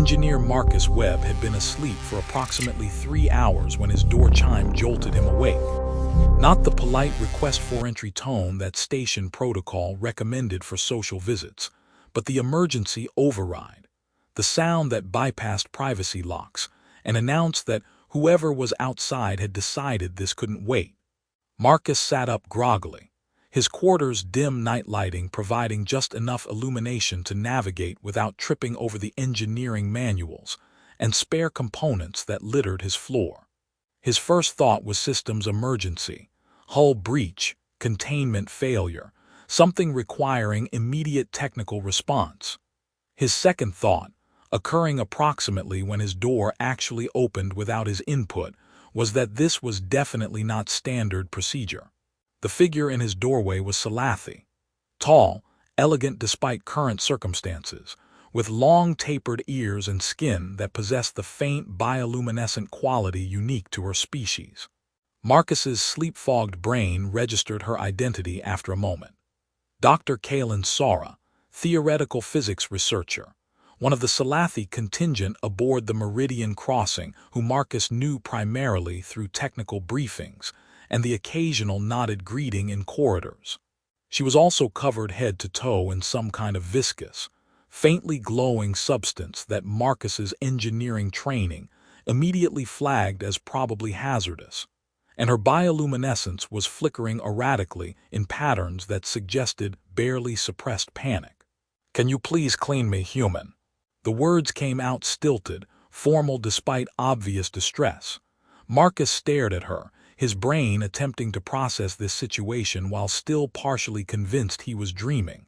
Engineer Marcus Webb had been asleep for approximately 3 hours when his door chime jolted him awake. Not the polite request for entry tone that station protocol recommended for social visits, but the emergency override, the sound that bypassed privacy locks and announced that whoever was outside had decided this couldn't wait. Marcus sat up groggily, his quarters' dim night lighting providing just enough illumination to navigate without tripping over the engineering manuals and spare components that littered his floor. His first thought was systems emergency, hull breach, containment failure, something requiring immediate technical response. His second thought, occurring approximately when his door actually opened without his input, was that this was definitely not standard procedure. The figure in his doorway was Salathi, tall, elegant despite current circumstances, with long tapered ears and skin that possessed the faint bioluminescent quality unique to her species. Marcus's sleep-fogged brain registered her identity after a moment. Dr. Kalen Sara, theoretical physics researcher, one of the Salathi contingent aboard the Meridian Crossing who Marcus knew primarily through technical briefings and the occasional nodded greeting in corridors. She was also covered head to toe in some kind of viscous, faintly glowing substance that Marcus's engineering training immediately flagged as probably hazardous, and her bioluminescence was flickering erratically in patterns that suggested barely suppressed panic. "Can you please clean me, human?" The words came out stilted, formal despite obvious distress. Marcus stared at her, his brain attempting to process this situation while still partially convinced he was dreaming.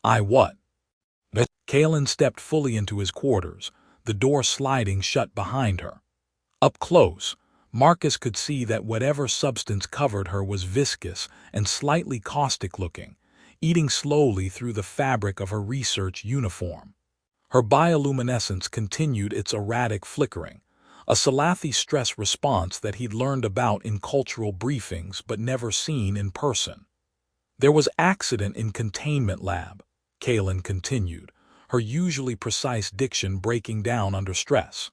"I what?" Kalen stepped fully into his quarters, the door sliding shut behind her. Up close, Marcus could see that whatever substance covered her was viscous and slightly caustic-looking, eating slowly through the fabric of her research uniform. Her bioluminescence continued its erratic flickering, a Salathi stress response that he'd learned about in cultural briefings but never seen in person. "There was accident in containment lab," Kalen continued, her usually precise diction breaking down under stress.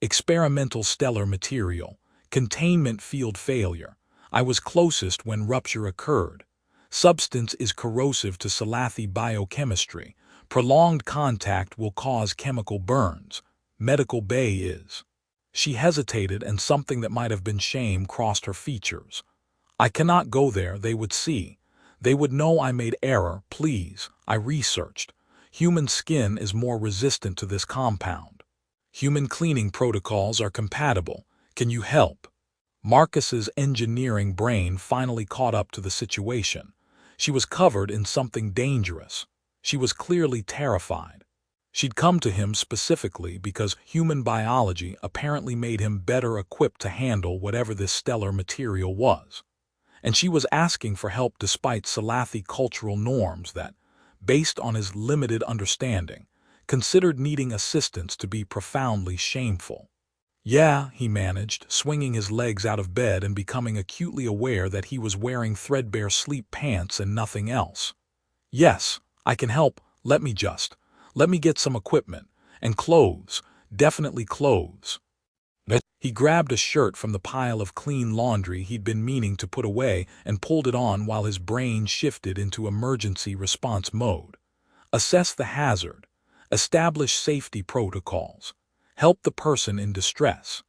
"Experimental stellar material, containment field failure. I was closest when rupture occurred. Substance is corrosive to Salathi biochemistry. Prolonged contact will cause chemical burns. Medical bay is." She hesitated and something that might have been shame crossed her features. "I cannot go there, they would see. They would know I made error, please. I researched. Human skin is more resistant to this compound. Human cleaning protocols are compatible. Can you help?" Marcus's engineering brain finally caught up to the situation. She was covered in something dangerous. She was clearly terrified. She'd come to him specifically because human biology apparently made him better equipped to handle whatever this stellar material was. And she was asking for help despite Salathi cultural norms that, based on his limited understanding, considered needing assistance to be profoundly shameful. "Yeah," he managed, swinging his legs out of bed and becoming acutely aware that he was wearing threadbare sleep pants and nothing else. "Yes, I can help. Let me get some equipment. And clothes. Definitely clothes." He grabbed a shirt from the pile of clean laundry he'd been meaning to put away and pulled it on while his brain shifted into emergency response mode. Assess the hazard. Establish safety protocols. Help the person in distress.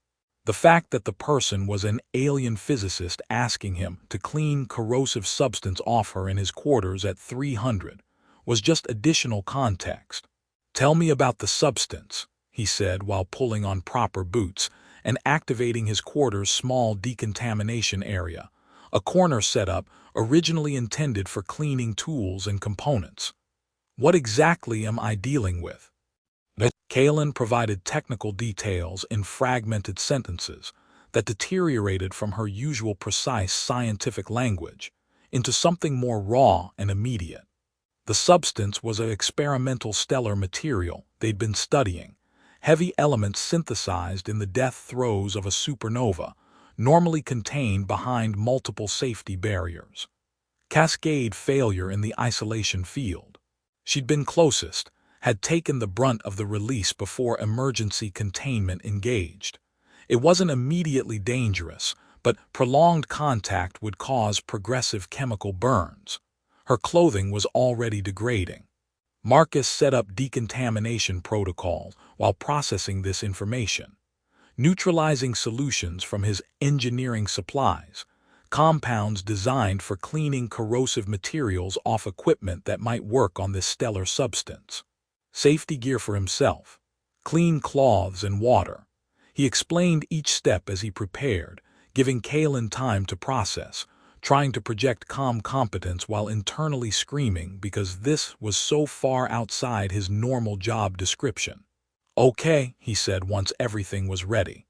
The fact that the person was an alien physicist asking him to clean corrosive substance off her in his quarters at 300 was just additional context. "Tell me about the substance," he said while pulling on proper boots and activating his quarters' small decontamination area, a corner setup originally intended for cleaning tools and components. "What exactly am I dealing with?" Kalen provided technical details in fragmented sentences that deteriorated from her usual precise scientific language into something more raw and immediate. The substance was an experimental stellar material they'd been studying, heavy elements synthesized in the death throes of a supernova, normally contained behind multiple safety barriers. Cascade failure in the isolation field. She'd been closest, had taken the brunt of the release before emergency containment engaged. It wasn't immediately dangerous, but prolonged contact would cause progressive chemical burns. Her clothing was already degrading. Marcus set up decontamination protocol while processing this information, neutralizing solutions from his engineering supplies, compounds designed for cleaning corrosive materials off equipment that might work on this stellar substance. Safety gear for himself, clean cloths and water. He explained each step as he prepared, giving Kaylin time to process, trying to project calm competence while internally screaming because this was so far outside his normal job description. "Okay," he said once everything was ready.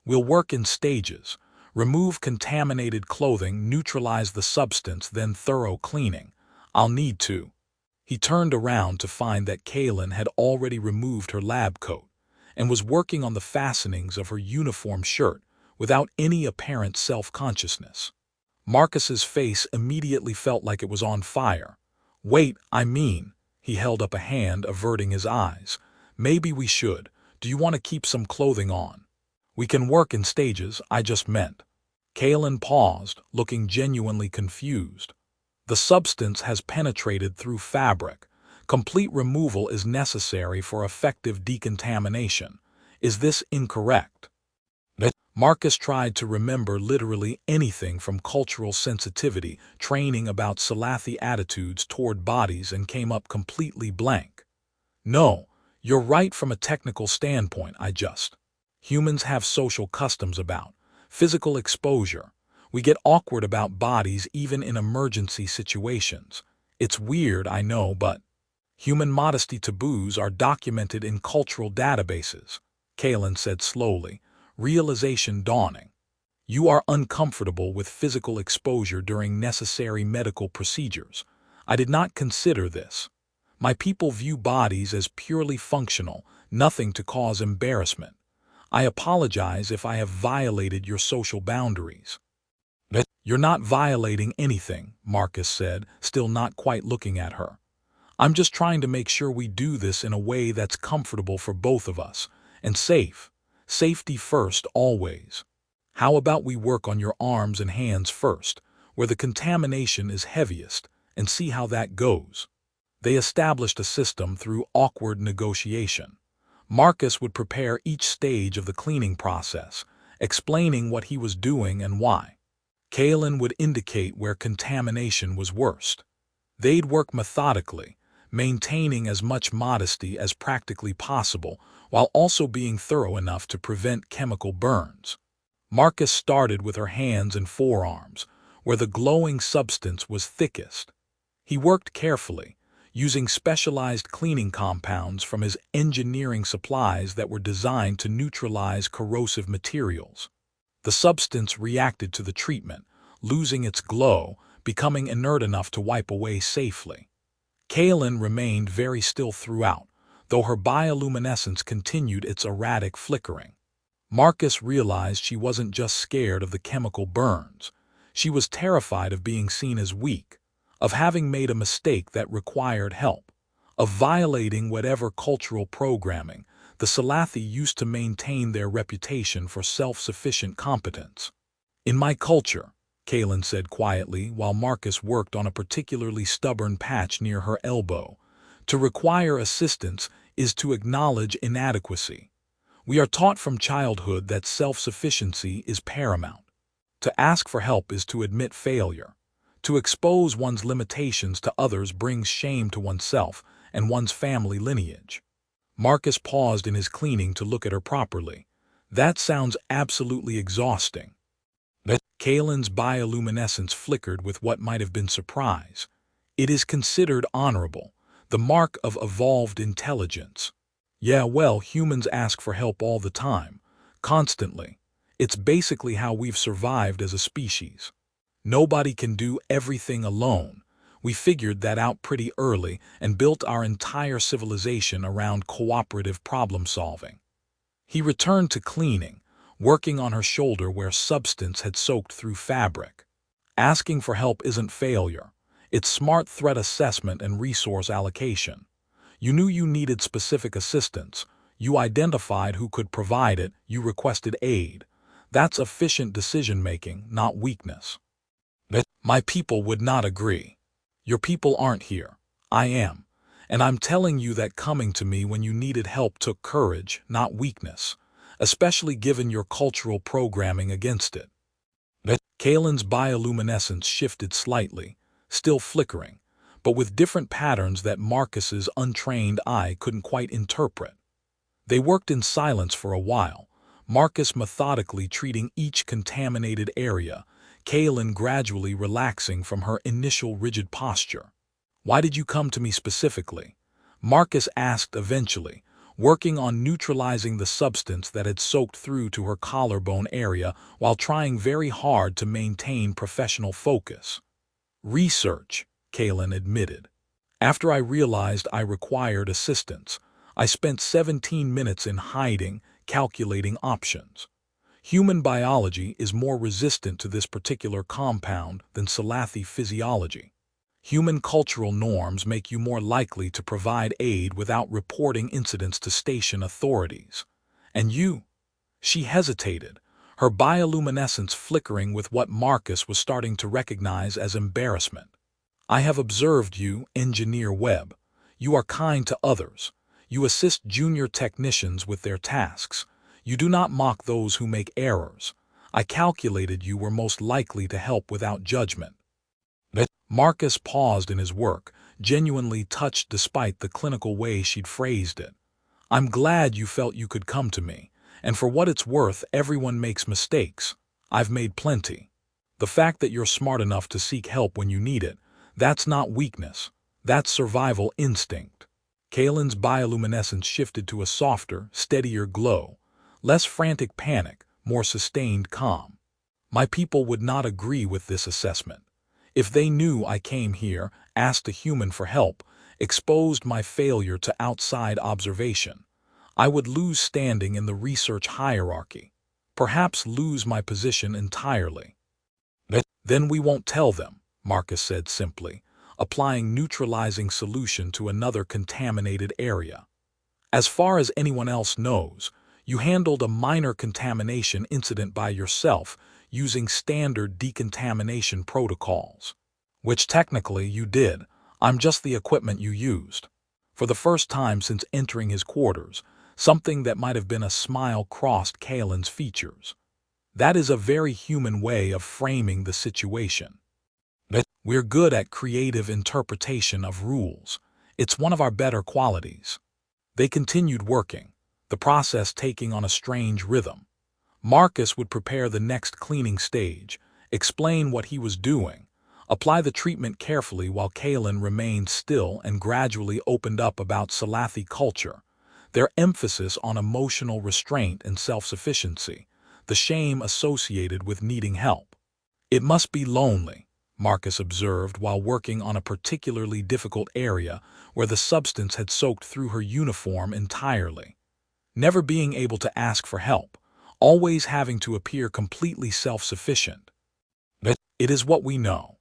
"We'll work in stages. Remove contaminated clothing, neutralize the substance, then thorough cleaning. I'll need to." He turned around to find that Kaylin had already removed her lab coat and was working on the fastenings of her uniform shirt without any apparent self-consciousness. Marcus's face immediately felt like it was on fire. "Wait, he held up a hand, averting his eyes. "Maybe we should. Do you want to keep some clothing on? We can work in stages, I just meant." Kaylin paused, looking genuinely confused. "The substance has penetrated through fabric. Complete removal is necessary for effective decontamination. Is this incorrect?" Marcus tried to remember literally anything from cultural sensitivity, training about Salafi attitudes toward bodies, and came up completely blank. "No, you're right from a technical standpoint, humans have social customs about physical exposure. We get awkward about bodies even in emergency situations. It's weird, I know, but human modesty taboos are documented in cultural databases," Kaylin said slowly, realization dawning. "You are uncomfortable with physical exposure during necessary medical procedures. I did not consider this. My people view bodies as purely functional, nothing to cause embarrassment. I apologize if I have violated your social boundaries." "You're not violating anything," Marcus said, still not quite looking at her. "I'm just trying to make sure we do this in a way that's comfortable for both of us, and safe. Safety first, always. How about we work on your arms and hands first, where the contamination is heaviest, and see how that goes?" They established a system through awkward negotiation. Marcus would prepare each stage of the cleaning process, explaining what he was doing and why. Kaylin would indicate where contamination was worst. They'd work methodically, maintaining as much modesty as practically possible while also being thorough enough to prevent chemical burns. Marcus started with her hands and forearms, where the glowing substance was thickest. He worked carefully, using specialized cleaning compounds from his engineering supplies that were designed to neutralize corrosive materials. The substance reacted to the treatment, losing its glow, becoming inert enough to wipe away safely. Kaylin remained very still throughout, though her bioluminescence continued its erratic flickering. Marcus realized she wasn't just scared of the chemical burns. She was terrified of being seen as weak, of having made a mistake that required help, of violating whatever cultural programming the Salafi used to maintain their reputation for self-sufficient competence. "In my culture," Kaylin said quietly while Marcus worked on a particularly stubborn patch near her elbow, "to require assistance is to acknowledge inadequacy. We are taught from childhood that self-sufficiency is paramount. To ask for help is to admit failure. To expose one's limitations to others brings shame to oneself and one's family lineage." Marcus paused in his cleaning to look at her properly. "That sounds absolutely exhausting." Kaylin's bioluminescence flickered with what might have been surprise. "It is considered honorable, the mark of evolved intelligence." "Yeah, well, humans ask for help all the time, constantly. It's basically how we've survived as a species. Nobody can do everything alone. We figured that out pretty early and built our entire civilization around cooperative problem-solving." He returned to cleaning, working on her shoulder where substance had soaked through fabric. "Asking for help isn't failure. It's smart threat assessment and resource allocation. You knew you needed specific assistance. You identified who could provide it. You requested aid. That's efficient decision-making, not weakness. But my people would not agree. Your people aren't here. I am. And I'm telling you that coming to me when you needed help took courage, not weakness, especially given your cultural programming against it. But Kalen's bioluminescence shifted slightly, still flickering, but with different patterns that Marcus's untrained eye couldn't quite interpret. They worked in silence for a while, Marcus methodically treating each contaminated area, Kalen gradually relaxing from her initial rigid posture. "Why did you come to me specifically?" Marcus asked eventually, working on neutralizing the substance that had soaked through to her collarbone area while trying very hard to maintain professional focus. "Research," Kalen admitted. "After I realized I required assistance, I spent 17 minutes in hiding, calculating options. Human biology is more resistant to this particular compound than Salathi physiology. Human cultural norms make you more likely to provide aid without reporting incidents to station authorities. And you?" She hesitated, her bioluminescence flickering with what Marcus was starting to recognize as embarrassment. "I have observed you, Engineer Webb. You are kind to others. You assist junior technicians with their tasks. You do not mock those who make errors. I calculated you were most likely to help without judgment." But Marcus paused in his work, genuinely touched despite the clinical way she'd phrased it. "I'm glad you felt you could come to me, and for what it's worth, everyone makes mistakes. I've made plenty. The fact that you're smart enough to seek help when you need it, that's not weakness. That's survival instinct." Kalen's bioluminescence shifted to a softer, steadier glow, less frantic panic, more sustained calm. "My people would not agree with this assessment. If they knew I came here, asked a human for help, exposed my failure to outside observation, I would lose standing in the research hierarchy, perhaps lose my position entirely." "Then we won't tell them," Marcus said simply, applying neutralizing solution to another contaminated area. "As far as anyone else knows, you handled a minor contamination incident by yourself using standard decontamination protocols. Which technically you did. I'm just the equipment you used." For the first time since entering his quarters, something that might have been a smile crossed Kalen's features. That is a very human way of framing the situation. "But we're good at creative interpretation of rules. It's one of our better qualities." They continued working, the process taking on a strange rhythm. Marcus would prepare the next cleaning stage, explain what he was doing, apply the treatment carefully while Kalen remained still and gradually opened up about Salathi culture, their emphasis on emotional restraint and self-sufficiency, the shame associated with needing help. "It must be lonely," Marcus observed while working on a particularly difficult area where the substance had soaked through her uniform entirely. Never being able to ask for help, always having to appear completely self-sufficient. "But it is what we know.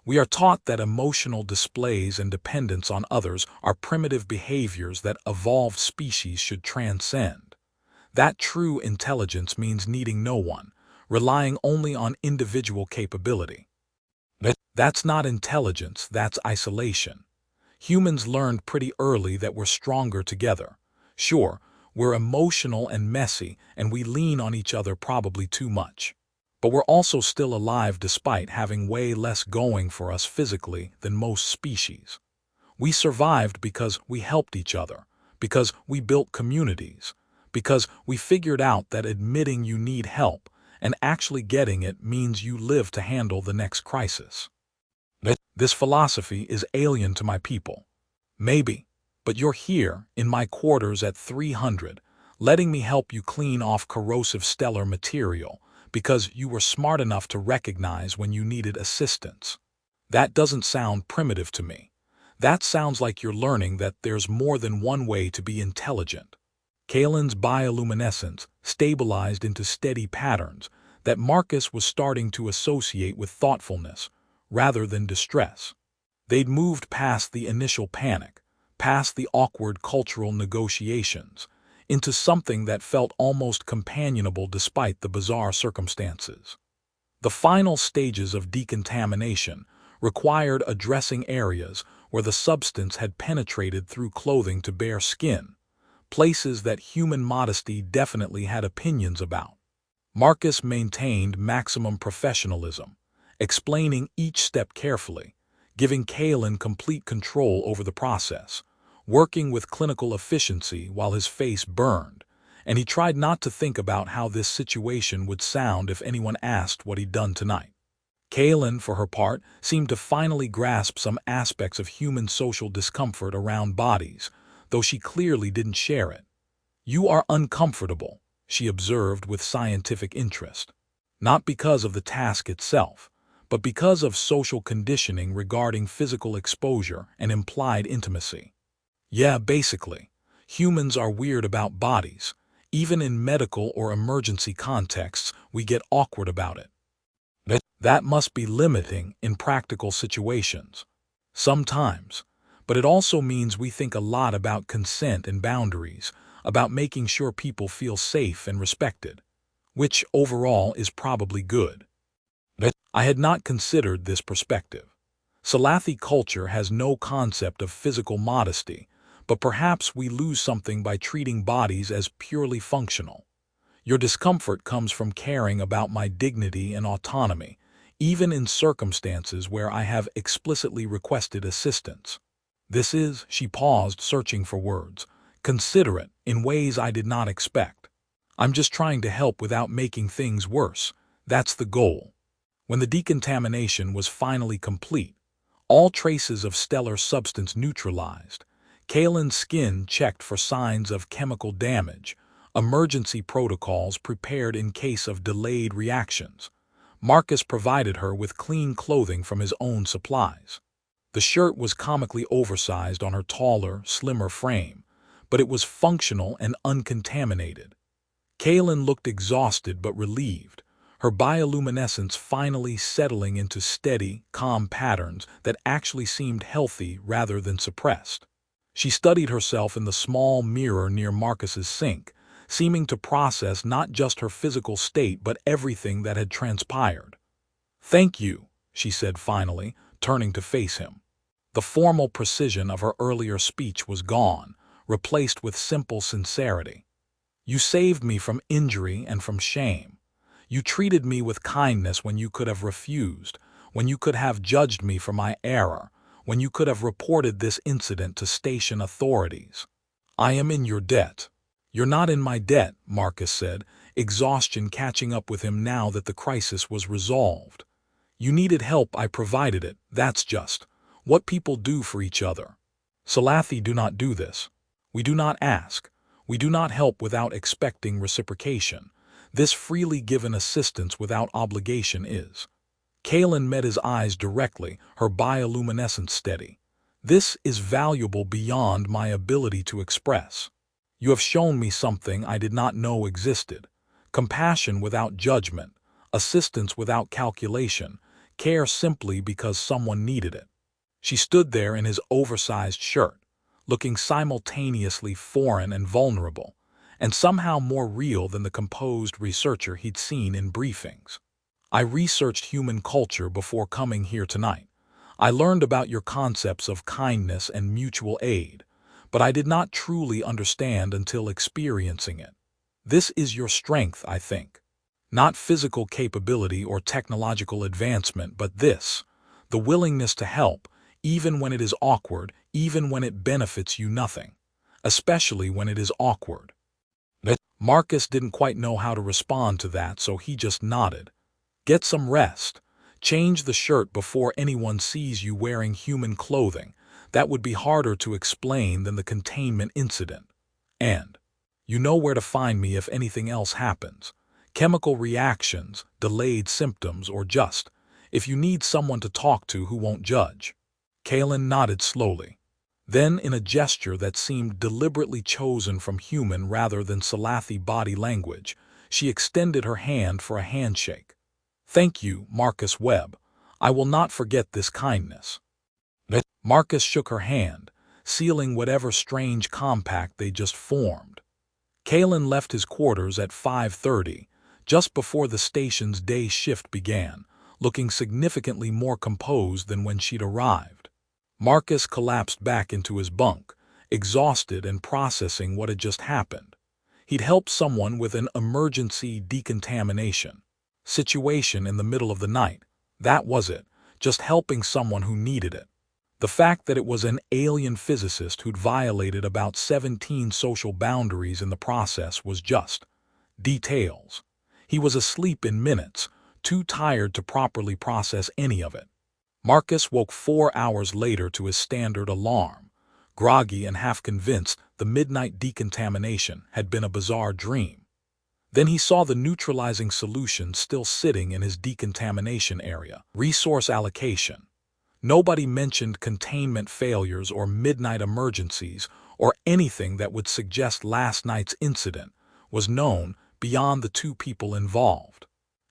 We are taught that emotional displays and dependence on others are primitive behaviors that evolved species should transcend. That true intelligence means needing no one, relying only on individual capability. But that's not intelligence, that's isolation. Humans learned pretty early that we're stronger together. Sure, we're emotional and messy, and we lean on each other probably too much. But we're also still alive despite having way less going for us physically than most species. We survived because we helped each other, because we built communities, because we figured out that admitting you need help and actually getting it means you live to handle the next crisis. This philosophy is alien to my people. Maybe. But you're here, in my quarters at 300, letting me help you clean off corrosive stellar material, because you were smart enough to recognize when you needed assistance. That doesn't sound primitive to me. That sounds like you're learning that there's more than one way to be intelligent." Kalen's bioluminescence stabilized into steady patterns that Marcus was starting to associate with thoughtfulness, rather than distress. They'd moved past the initial panic, past the awkward cultural negotiations, into something that felt almost companionable despite the bizarre circumstances. The final stages of decontamination required addressing areas where the substance had penetrated through clothing to bare skin, places that human modesty definitely had opinions about. Marcus maintained maximum professionalism, explaining each step carefully, giving Kaelin complete control over the process, working with clinical efficiency while his face burned, and he tried not to think about how this situation would sound if anyone asked what he'd done tonight. Kaelin, for her part, seemed to finally grasp some aspects of human social discomfort around bodies, though she clearly didn't share it. "You are uncomfortable," she observed with scientific interest, "not because of the task itself, but because of social conditioning regarding physical exposure and implied intimacy." Yeah, basically, humans are weird about bodies. Even in medical or emergency contexts, we get awkward about it. That must be limiting in practical situations. Sometimes. But it also means we think a lot about consent and boundaries, about making sure people feel safe and respected, which overall is probably good. I had not considered this perspective. Salathi culture has no concept of physical modesty, but perhaps we lose something by treating bodies as purely functional. Your discomfort comes from caring about my dignity and autonomy, even in circumstances where I have explicitly requested assistance. This is, she paused, searching for words, considerate in ways I did not expect. I'm just trying to help without making things worse. That's the goal. When the decontamination was finally complete, all traces of stellar substance neutralized, Kaelin's skin checked for signs of chemical damage, emergency protocols prepared in case of delayed reactions. Marcus provided her with clean clothing from his own supplies. The shirt was comically oversized on her taller, slimmer frame, but it was functional and uncontaminated. Kaelin looked exhausted but relieved, her bioluminescence finally settling into steady, calm patterns that actually seemed healthy rather than suppressed. She studied herself in the small mirror near Marcus's sink, seeming to process not just her physical state but everything that had transpired. "Thank you," she said finally, turning to face him. The formal precision of her earlier speech was gone, replaced with simple sincerity. "You saved me from injury and from shame. You treated me with kindness when you could have refused, when you could have judged me for my error, when you could have reported this incident to station authorities. I am in your debt." "You're not in my debt," Marcus said, exhaustion catching up with him now that the crisis was resolved. "You needed help, I provided it, that's just what people do for each other. Salathi do not do this. We do not ask. We do not help without expecting reciprocation. This freely given assistance without obligation is." Kaelin met his eyes directly, her bioluminescence steady. "This is valuable beyond my ability to express. You have shown me something I did not know existed. Compassion without judgment, assistance without calculation, care simply because someone needed it." She stood there in his oversized shirt, looking simultaneously foreign and vulnerable, and somehow more real than the composed researcher he'd seen in briefings. "I researched human culture before coming here tonight. I learned about your concepts of kindness and mutual aid, but I did not truly understand until experiencing it. This is your strength, I think. Not physical capability or technological advancement, but this, the willingness to help, even when it is awkward, even when it benefits you nothing, especially when it is awkward." Marcus didn't quite know how to respond to that, so he just nodded. "Get some rest. Change the shirt before anyone sees you wearing human clothing. That would be harder to explain than the containment incident. And you know where to find me if anything else happens. Chemical reactions, delayed symptoms, or just, if you need someone to talk to who won't judge." Kaelin nodded slowly. Then, in a gesture that seemed deliberately chosen from human rather than Salathi body language, she extended her hand for a handshake. "Thank you, Marcus Webb. I will not forget this kindness." Marcus shook her hand, sealing whatever strange compact they just formed. Kalen left his quarters at 5:30, just before the station's day shift began, looking significantly more composed than when she'd arrived. Marcus collapsed back into his bunk, exhausted and processing what had just happened. He'd helped someone with an emergency decontamination situation in the middle of the night. That was it, just helping someone who needed it. The fact that it was an alien physicist who'd violated about 17 social boundaries in the process was just details. He was asleep in minutes, too tired to properly process any of it. Marcus woke 4 hours later to his standard alarm, groggy and half convinced the midnight decontamination had been a bizarre dream. Then he saw the neutralizing solution still sitting in his decontamination area. Resource allocation. Nobody mentioned containment failures or midnight emergencies or anything that would suggest last night's incident was known beyond the two people involved.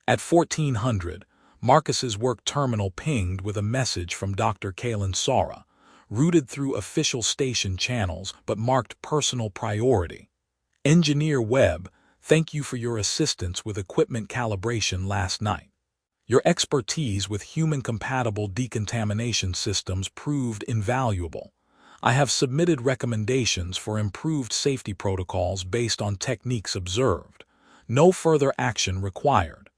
At 1400, Marcus's work terminal pinged with a message from Dr. Kalen Sora, routed through official station channels but marked personal priority. Engineer Webb, thank you for your assistance with equipment calibration last night. Your expertise with human-compatible decontamination systems proved invaluable. I have submitted recommendations for improved safety protocols based on techniques observed. No further action required.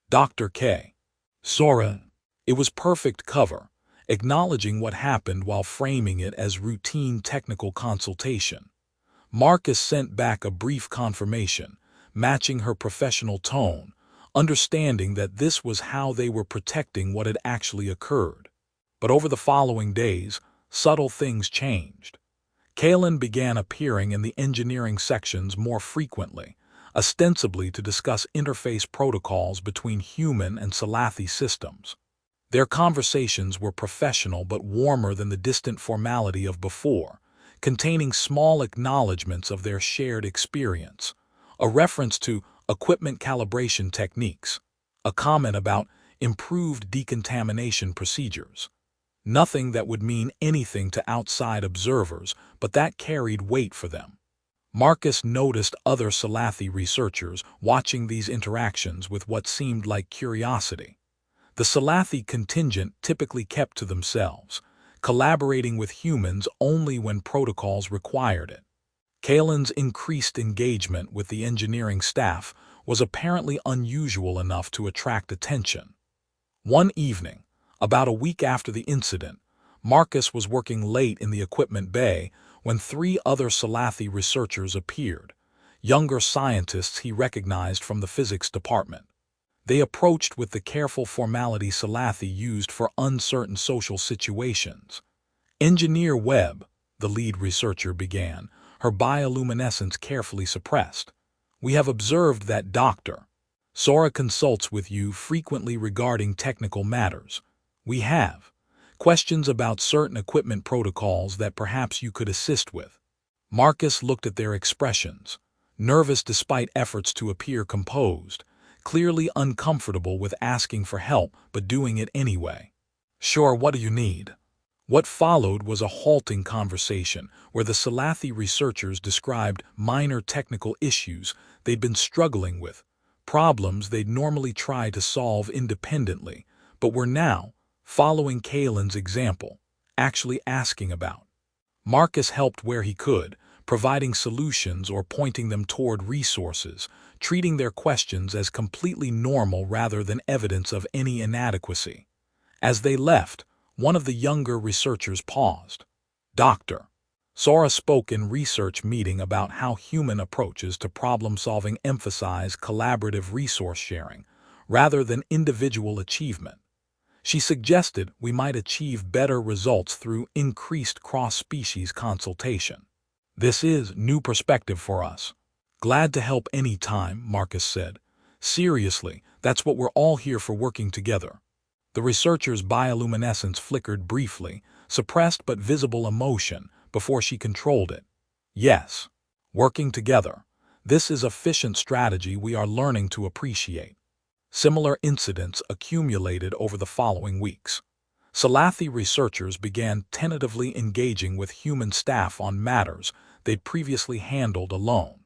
Dr. K. Sora. It was perfect cover, acknowledging what happened while framing it as routine technical consultation. Marcus sent back a brief confirmation, matching her professional tone, understanding that this was how they were protecting what had actually occurred. But over the following days, subtle things changed. Kalen began appearing in the engineering sections more frequently, ostensibly to discuss interface protocols between human and Salathi systems. Their conversations were professional but warmer than the distant formality of before, containing small acknowledgments of their shared experience, a reference to equipment calibration techniques, a comment about improved decontamination procedures. Nothing that would mean anything to outside observers, but that carried weight for them. Marcus noticed other Salathi researchers watching these interactions with what seemed like curiosity. The Salathi contingent typically kept to themselves, collaborating with humans only when protocols required it. Kalen's increased engagement with the engineering staff was apparently unusual enough to attract attention. One evening, about a week after the incident, Marcus was working late in the equipment bay when 3 other Salathi researchers appeared, younger scientists he recognized from the physics department. They approached with the careful formality Salathi used for uncertain social situations. Engineer Webb, the lead researcher began, her bioluminescence carefully suppressed. We have observed that Dr. Sora consults with you frequently regarding technical matters. We have questions about certain equipment protocols that perhaps you could assist with. Marcus looked at their expressions, nervous despite efforts to appear composed, clearly uncomfortable with asking for help but doing it anyway. Sure, what do you need? What followed was a halting conversation where the Salathi researchers described minor technical issues they'd been struggling with, problems they'd normally try to solve independently, but were now, following Kalen's example, actually asking about. Marcus helped where he could, providing solutions or pointing them toward resources, treating their questions as completely normal rather than evidence of any inadequacy. As they left, one of the younger researchers paused. Dr. Sora spoke in research meeting about how human approaches to problem-solving emphasize collaborative resource sharing rather than individual achievement. She suggested we might achieve better results through increased cross-species consultation. This is new perspective for us. Glad to help any time, Marcus said. Seriously, that's what we're all here for, working together. The researcher's bioluminescence flickered briefly, suppressed but visible emotion, before she controlled it. Yes, working together. This is efficient strategy we are learning to appreciate. Similar incidents accumulated over the following weeks. Salafi researchers began tentatively engaging with human staff on matters they'd previously handled alone.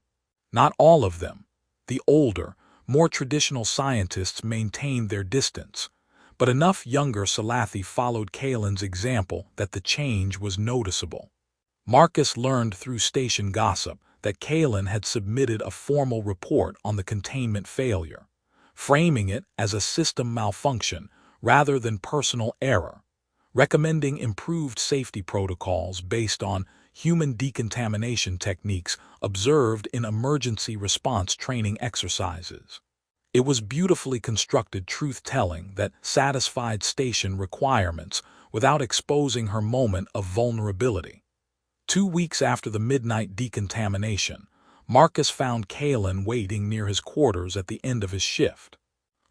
Not all of them. The older, more traditional scientists maintained their distance, but enough younger Salafi followed Kalen's example that the change was noticeable. Marcus learned through station gossip that Kalen had submitted a formal report on the containment failure, framing it as a system malfunction rather than personal error, recommending improved safety protocols based on human decontamination techniques observed in emergency response training exercises. It was beautifully constructed truth-telling that satisfied station requirements without exposing her moment of vulnerability. 2 weeks after the midnight decontamination, Marcus found Kalen waiting near his quarters at the end of his shift.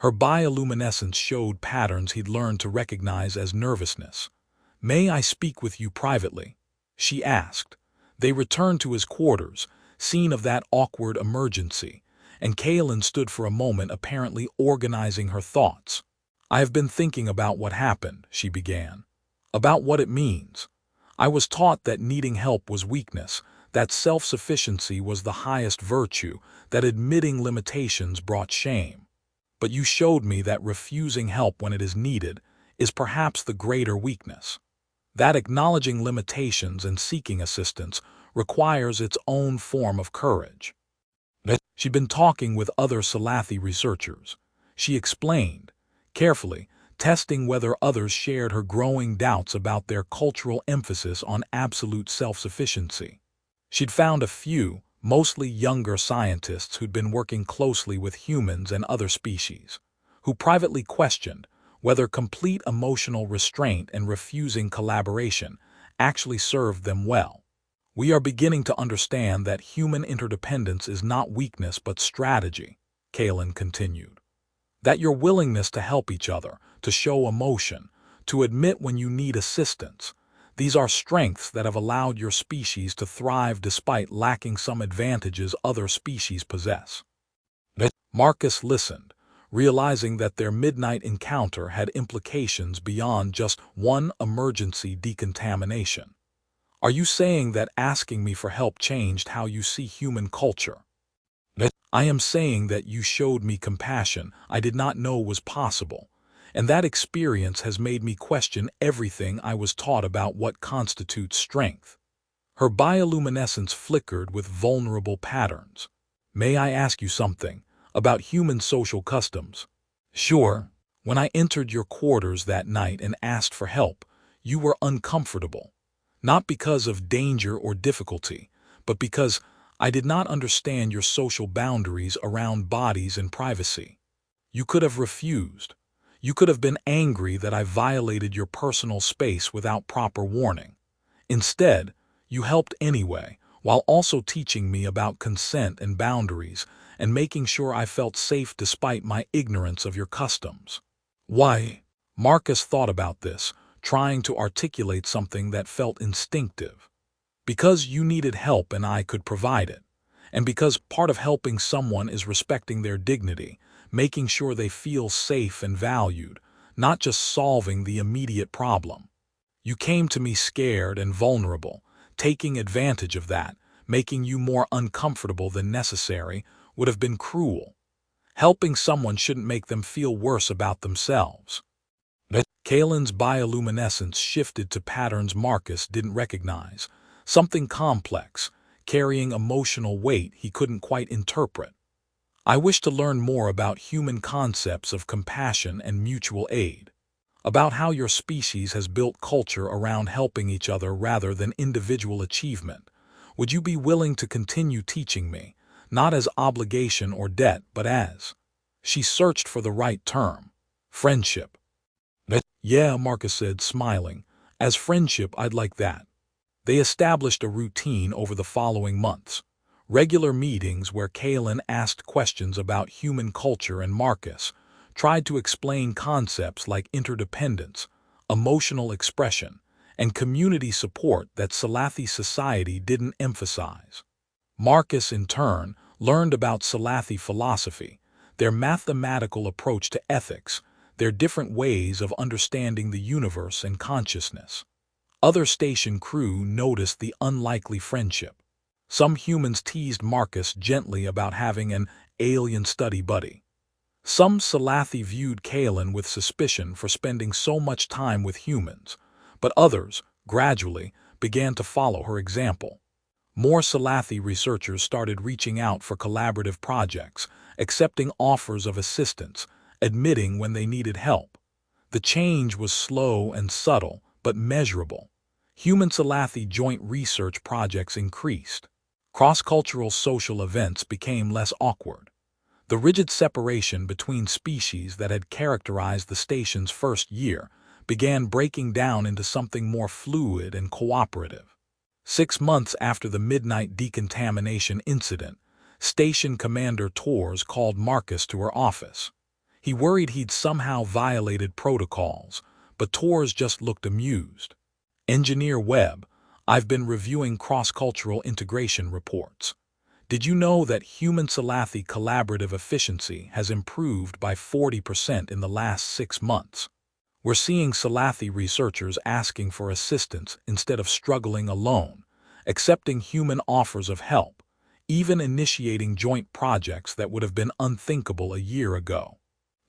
Her bioluminescence showed patterns he'd learned to recognize as nervousness. "May I speak with you privately?" she asked. They returned to his quarters, scene of that awkward emergency, and Kalen stood for a moment apparently organizing her thoughts. "I have been thinking about what happened," she began. "About what it means. I was taught that needing help was weakness, that self-sufficiency was the highest virtue, that admitting limitations brought shame. But you showed me that refusing help when it is needed is perhaps the greater weakness. That acknowledging limitations and seeking assistance requires its own form of courage." She'd been talking with other Salafi researchers. She explained, carefully, testing whether others shared her growing doubts about their cultural emphasis on absolute self-sufficiency. She'd found a few, mostly younger scientists who'd been working closely with humans and other species, who privately questioned whether complete emotional restraint and refusing collaboration actually served them well. "We are beginning to understand that human interdependence is not weakness but strategy," Kalen continued. "That your willingness to help each other, to show emotion, to admit when you need assistance, these are strengths that have allowed your species to thrive despite lacking some advantages other species possess." Marcus listened, realizing that their midnight encounter had implications beyond just one emergency decontamination. "Are you saying that asking me for help changed how you see human culture?" "I am saying that you showed me compassion I did not know was possible, and that experience has made me question everything I was taught about what constitutes strength." Her bioluminescence flickered with vulnerable patterns. "May I ask you something about human social customs?" "Sure. When I entered your quarters that night and asked for help, you were uncomfortable. Not because of danger or difficulty, but because I did not understand your social boundaries around bodies and privacy. You could have refused. You could have been angry that I violated your personal space without proper warning. Instead, you helped anyway, while also teaching me about consent and boundaries and making sure I felt safe despite my ignorance of your customs." "Why?" Marcus thought about this, trying to articulate something that felt instinctive. "Because you needed help and I could provide it. And because part of helping someone is respecting their dignity, making sure they feel safe and valued, not just solving the immediate problem. You came to me scared and vulnerable. Taking advantage of that, making you more uncomfortable than necessary, would have been cruel. Helping someone shouldn't make them feel worse about themselves." Kalen's bioluminescence shifted to patterns Marcus didn't recognize, something complex, carrying emotional weight he couldn't quite interpret. "I wish to learn more about human concepts of compassion and mutual aid, about how your species has built culture around helping each other rather than individual achievement. Would you be willing to continue teaching me, not as obligation or debt, but as—" She searched for the right term. "Friendship." "Yeah," Marcus said, smiling. "As friendship, I'd like that." They established a routine over the following months. Regular meetings where Kalen asked questions about human culture and Marcus tried to explain concepts like interdependence, emotional expression, and community support that Salafi society didn't emphasize. Marcus, in turn, learned about Salafi philosophy, their mathematical approach to ethics, their different ways of understanding the universe and consciousness. Other station crew noticed the unlikely friendship. Some humans teased Marcus gently about having an alien study buddy. Some Salathi viewed Kalen with suspicion for spending so much time with humans, but others, gradually, began to follow her example. More Salathi researchers started reaching out for collaborative projects, accepting offers of assistance, admitting when they needed help. The change was slow and subtle, but measurable. Human-Salathi joint research projects increased. Cross-cultural social events became less awkward. The rigid separation between species that had characterized the station's first year began breaking down into something more fluid and cooperative. 6 months after the midnight decontamination incident, Station Commander Torres called Marcus to her office. He worried he'd somehow violated protocols, but Torres just looked amused. Engineer Webb, I've been reviewing cross-cultural integration reports. Did you know that human-Salathi collaborative efficiency has improved by 40% in the last 6 months? We're seeing Salathi researchers asking for assistance instead of struggling alone, accepting human offers of help, even initiating joint projects that would have been unthinkable a year ago.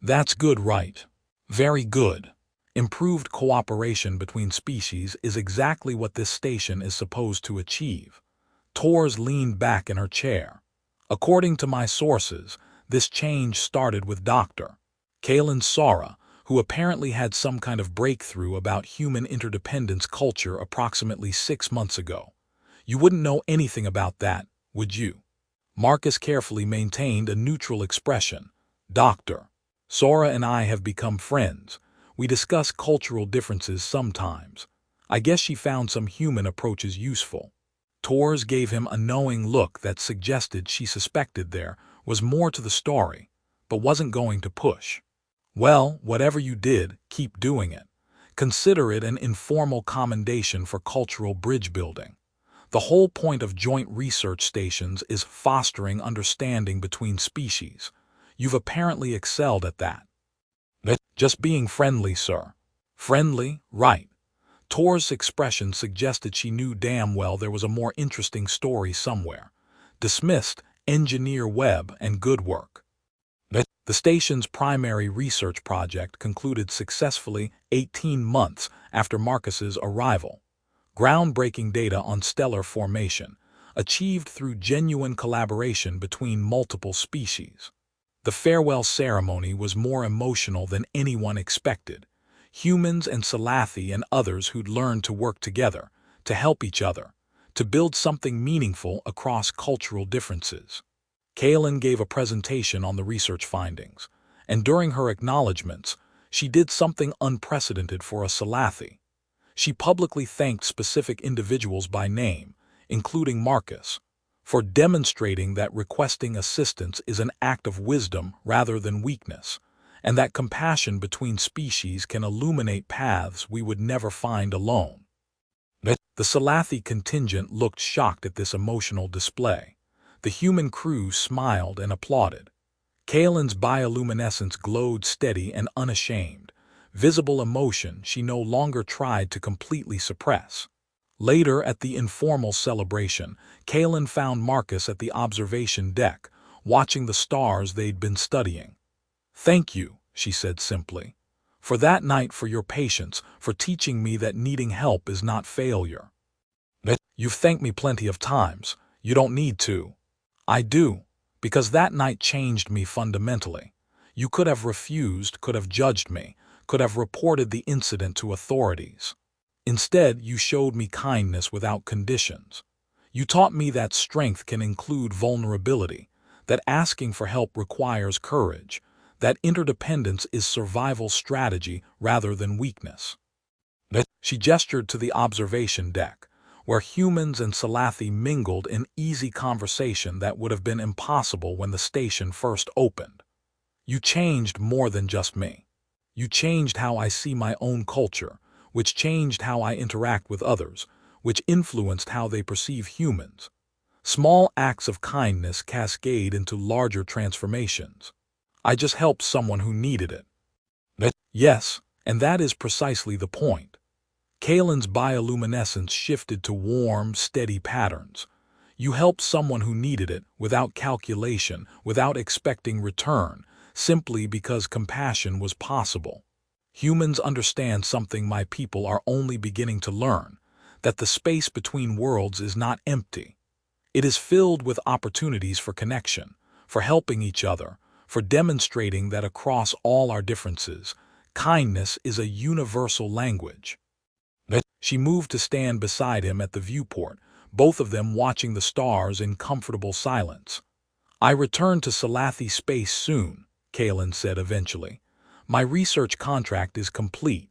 That's good, right? Very good. Improved cooperation between species is exactly what this station is supposed to achieve. Torres leaned back in her chair. According to my sources, this change started with Dr. Kalen Sara, who apparently had some kind of breakthrough about human interdependence culture approximately 6 months ago. You wouldn't know anything about that, would you? Marcus carefully maintained a neutral expression. Dr. Sara and I have become friends. We discuss cultural differences sometimes. I guess she found some human approaches useful. Torres gave him a knowing look that suggested she suspected there was more to the story, but wasn't going to push. Well, whatever you did, keep doing it. Consider it an informal commendation for cultural bridge building. The whole point of joint research stations is fostering understanding between species. You've apparently excelled at that. Just being friendly, sir. Friendly, right. Torres' expression suggested she knew damn well there was a more interesting story somewhere. Dismissed, Engineer Webb, and good work. The station's primary research project concluded successfully 18 months after Marcus's arrival. Groundbreaking data on stellar formation, achieved through genuine collaboration between multiple species. The farewell ceremony was more emotional than anyone expected. Humans and Salathi and others who'd learned to work together, to help each other, to build something meaningful across cultural differences. Kalen gave a presentation on the research findings, and during her acknowledgments, she did something unprecedented for a Salathi. She publicly thanked specific individuals by name, including Marcus, for demonstrating that requesting assistance is an act of wisdom rather than weakness, and that compassion between species can illuminate paths we would never find alone. The Salathi contingent looked shocked at this emotional display. The human crew smiled and applauded. Kalen's bioluminescence glowed steady and unashamed, visible emotion she no longer tried to completely suppress. Later, at the informal celebration, Kalen found Marcus at the observation deck, watching the stars they'd been studying. "Thank you," she said simply, "for that night, for your patience, for teaching me that needing help is not failure." "You've thanked me plenty of times. You don't need to." "I do, because that night changed me fundamentally. You could have refused, could have judged me, could have reported the incident to authorities. Instead, you showed me kindness without conditions. You taught me that strength can include vulnerability, that asking for help requires courage, that interdependence is survival strategy rather than weakness." She gestured to the observation deck, where humans and Salathi mingled in easy conversation that would have been impossible when the station first opened. "You changed more than just me. You changed how I see my own culture, which changed how I interact with others, which influenced how they perceive humans. Small acts of kindness cascade into larger transformations. I just helped someone who needed it." Yes, and that is precisely the point. Kalen's bioluminescence shifted to warm, steady patterns. You helped someone who needed it without calculation, without expecting return, simply because compassion was possible. Humans understand something my people are only beginning to learn, that the space between worlds is not empty. It is filled with opportunities for connection, for helping each other, for demonstrating that across all our differences, kindness is a universal language. She moved to stand beside him at the viewport, both of them watching the stars in comfortable silence. "I return to Salathi space soon," Kalen said eventually. "My research contract is complete.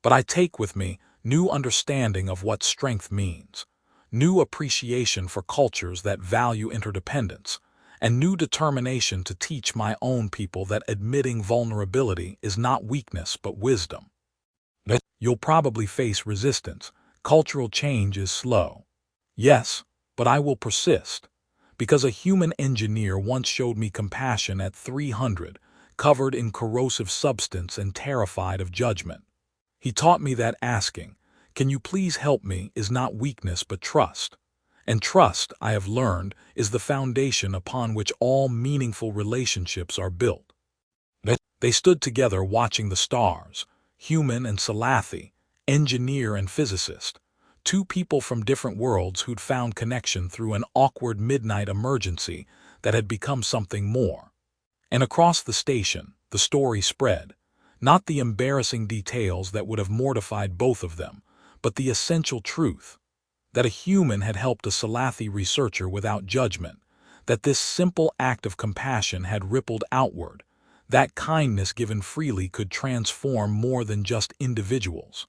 But I take with me new understanding of what strength means, new appreciation for cultures that value interdependence, and new determination to teach my own people that admitting vulnerability is not weakness but wisdom. You'll probably face resistance. Cultural change is slow. Yes, but I will persist. Because a human engineer once showed me compassion at 300, covered in corrosive substance and terrified of judgment. He taught me that asking, "Can you please help me?" is not weakness but trust. And trust, I have learned, is the foundation upon which all meaningful relationships are built. They stood together watching the stars, Human and Salathi, engineer and physicist, two people from different worlds who'd found connection through an awkward midnight emergency that had become something more. And across the station, the story spread, not the embarrassing details that would have mortified both of them, but the essential truth, that a human had helped a Salathi researcher without judgment, that this simple act of compassion had rippled outward, that kindness given freely could transform more than just individuals.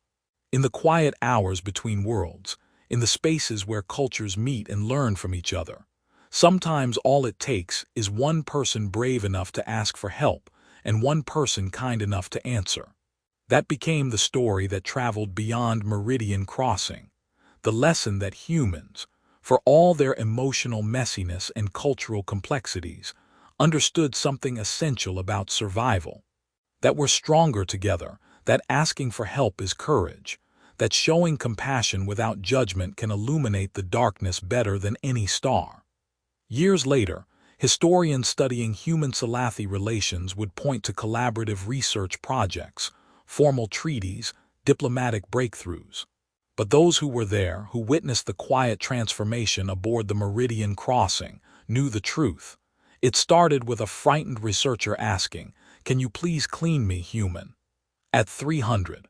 In the quiet hours between worlds, in the spaces where cultures meet and learn from each other, sometimes all it takes is one person brave enough to ask for help and one person kind enough to answer. That became the story that traveled beyond Meridian Crossing, the lesson that humans, for all their emotional messiness and cultural complexities, understood something essential about survival, that we're stronger together, that asking for help is courage, that showing compassion without judgment can illuminate the darkness better than any star. Years later, historians studying human-Salathi relations would point to collaborative research projects, formal treaties, diplomatic breakthroughs. But those who were there, who witnessed the quiet transformation aboard the Meridian Crossing, knew the truth. It started with a frightened researcher asking, "Can you please clean me, human?" at 300.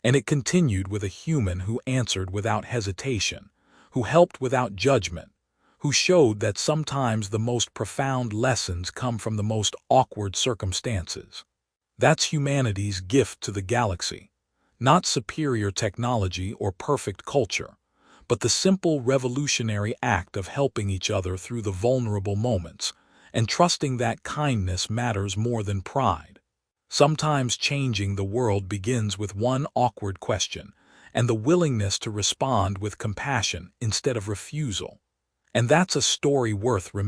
And it continued with a human who answered without hesitation, who helped without judgment, who showed that sometimes the most profound lessons come from the most awkward circumstances. That's humanity's gift to the galaxy. Not superior technology or perfect culture, but the simple revolutionary act of helping each other through the vulnerable moments, and trusting that kindness matters more than pride. Sometimes changing the world begins with one awkward question, and the willingness to respond with compassion instead of refusal. And that's a story worth remembering.